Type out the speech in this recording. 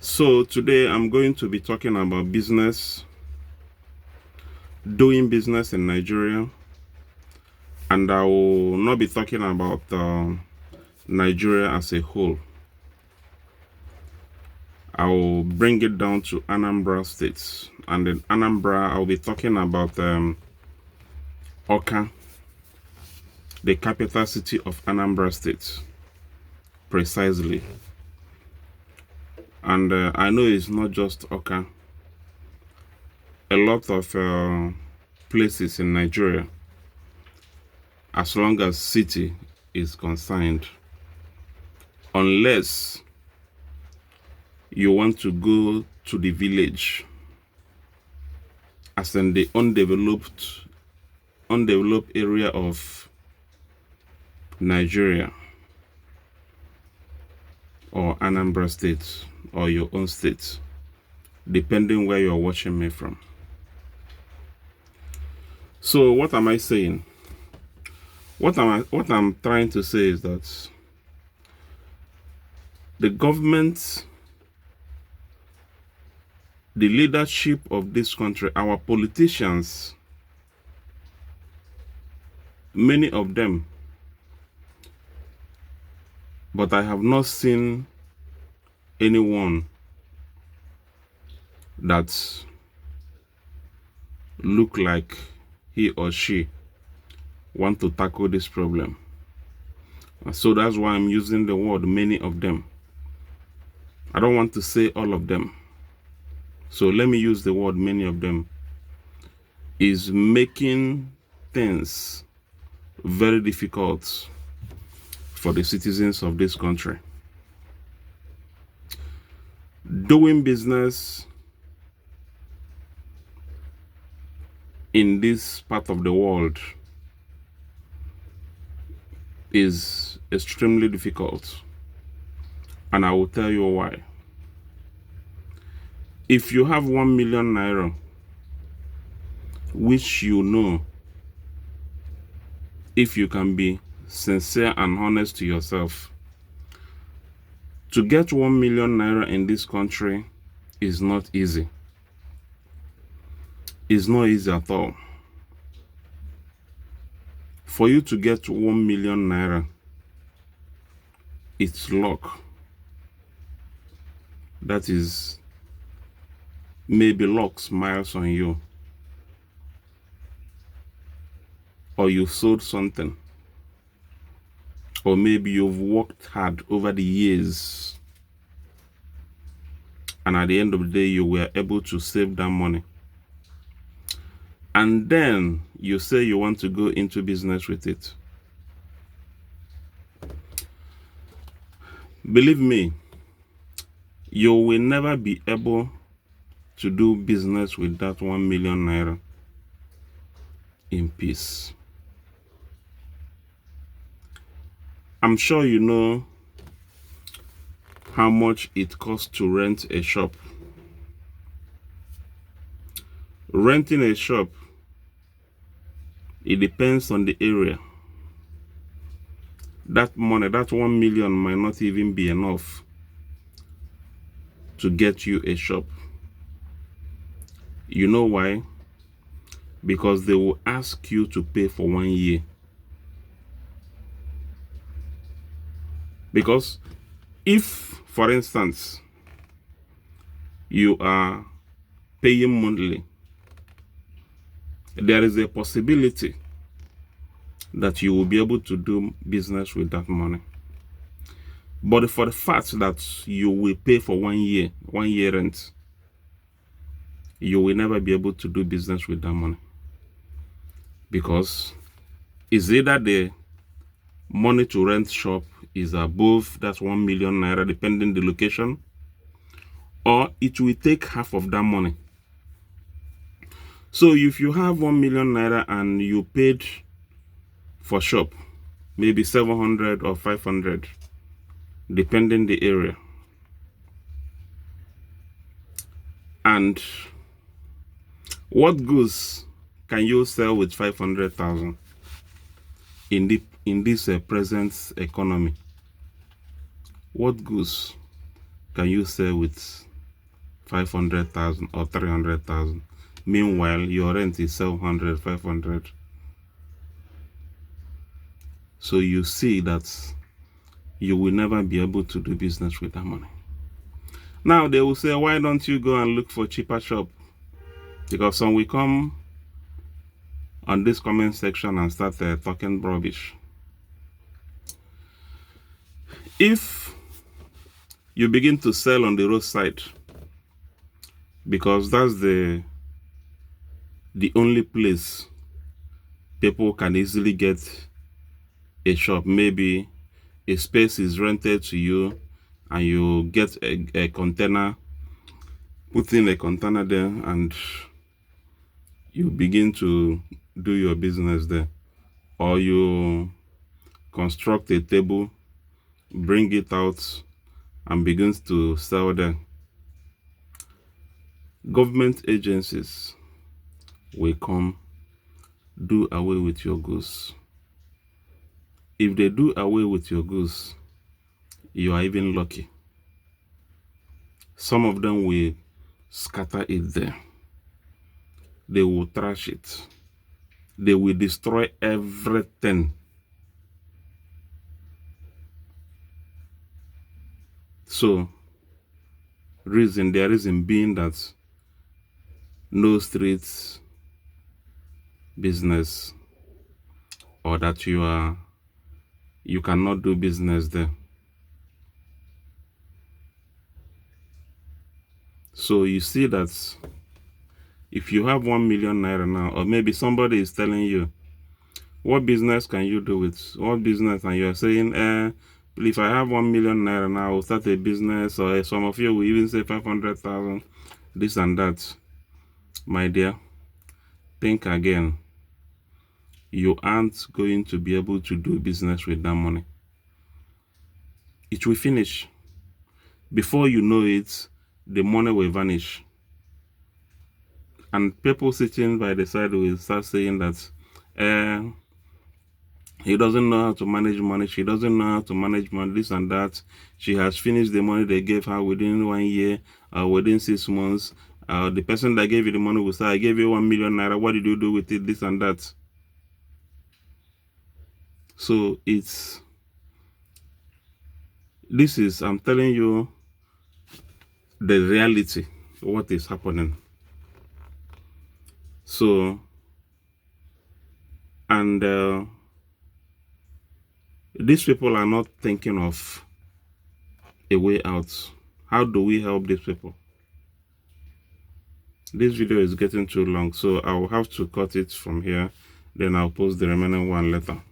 So today I'm going to be talking about doing business in Nigeria, and I will not be talking about Nigeria as a whole. I will bring it down to Anambra State, and in Anambra I'll be talking about Oka, the capital city of Anambra State, precisely. And I know it's not just Oka. A lot of places in Nigeria, as long as city is concerned, unless you want to go to the village, as in the undeveloped area of Nigeria or Anambra State or your own state, depending where you're watching me from. So what am I saying? What I'm trying to say is that the government, the leadership of this country, our politicians, many of them, but I have not seen anyone that look like he or she want to tackle this problem. So that's why I'm using the word many of them. I don't want to say all of them. So let me use the word many of them. Is making things very difficult for the citizens of this country. Doing business in this part of the world is extremely difficult, and I will tell you why. If you have 1 million naira, which you know, if you can be sincere and honest to yourself, to get 1 million naira in this country is not easy. It's not easy at all. For you to get 1 million naira, it's luck. That is, maybe luck smiles on you, or you sold something, or maybe you've worked hard over the years, and at the end of the day you were able to save that money, and then you say you want to go into business with it. Believe me, you will never be able to do business with that 1 million naira in peace. I'm sure you know how much it costs to rent a shop. Renting a shop, it depends on the area. That money, that 1 million might not even be enough to get you a shop. You know why? Because they will ask you to pay for 1 year. Because if, for instance, you are paying monthly, there is a possibility that you will be able to do business with that money. But for the fact that you will pay for 1 year rent, you will never be able to do business with that money. Because it's either the money to rent shop is above that 1 million naira, depending the location, or it will take half of that money. So if you have 1 million naira and you paid for shop, maybe 700 or 500, depending the area, and what goods can you sell with 500,000 in this present economy? What goods can you sell with 500,000 or 300,000. Meanwhile, your rent is 700, 500. So you see that you will never be able to do business with that money. Now they will say, why don't you go and look for cheaper shop? Because some will come on this comment section and start talking rubbish. If you begin to sell on the roadside, because that's the only place people can easily get a shop. Maybe a space is rented to you and you get a container, put in a container there, and you begin to do your business there. Or you construct a table, bring it out, and begins to sell there. Government agencies will come, do away with your goods. If they do away with your goods, you are even lucky. Some of them will scatter it there. They will trash it. They will destroy everything. So, their reason being that no streets business, or that you cannot do business there. So you see that if you have 1 million naira now, or maybe somebody is telling you, what business can you do with what business? And you're saying, if I have 1 million naira now, I'll start a business. Or some of you will even say 500,000, this and that. My dear, think again. You aren't going to be able to do business with that money. It will finish. Before you know it, the money will vanish. And people sitting by the side will start saying that he doesn't know how to manage money, she doesn't know how to manage money, this and that. She has finished the money they gave her within 1 year, within 6 months. The person that gave you the money will say, I gave you 1 million naira, what did you do with it, this and that. So I'm telling you the reality, what is happening. So, and these people are not thinking of a way out. How do we help these people? This video is getting too long, so I will have to cut it from here. Then I'll post the remaining one later.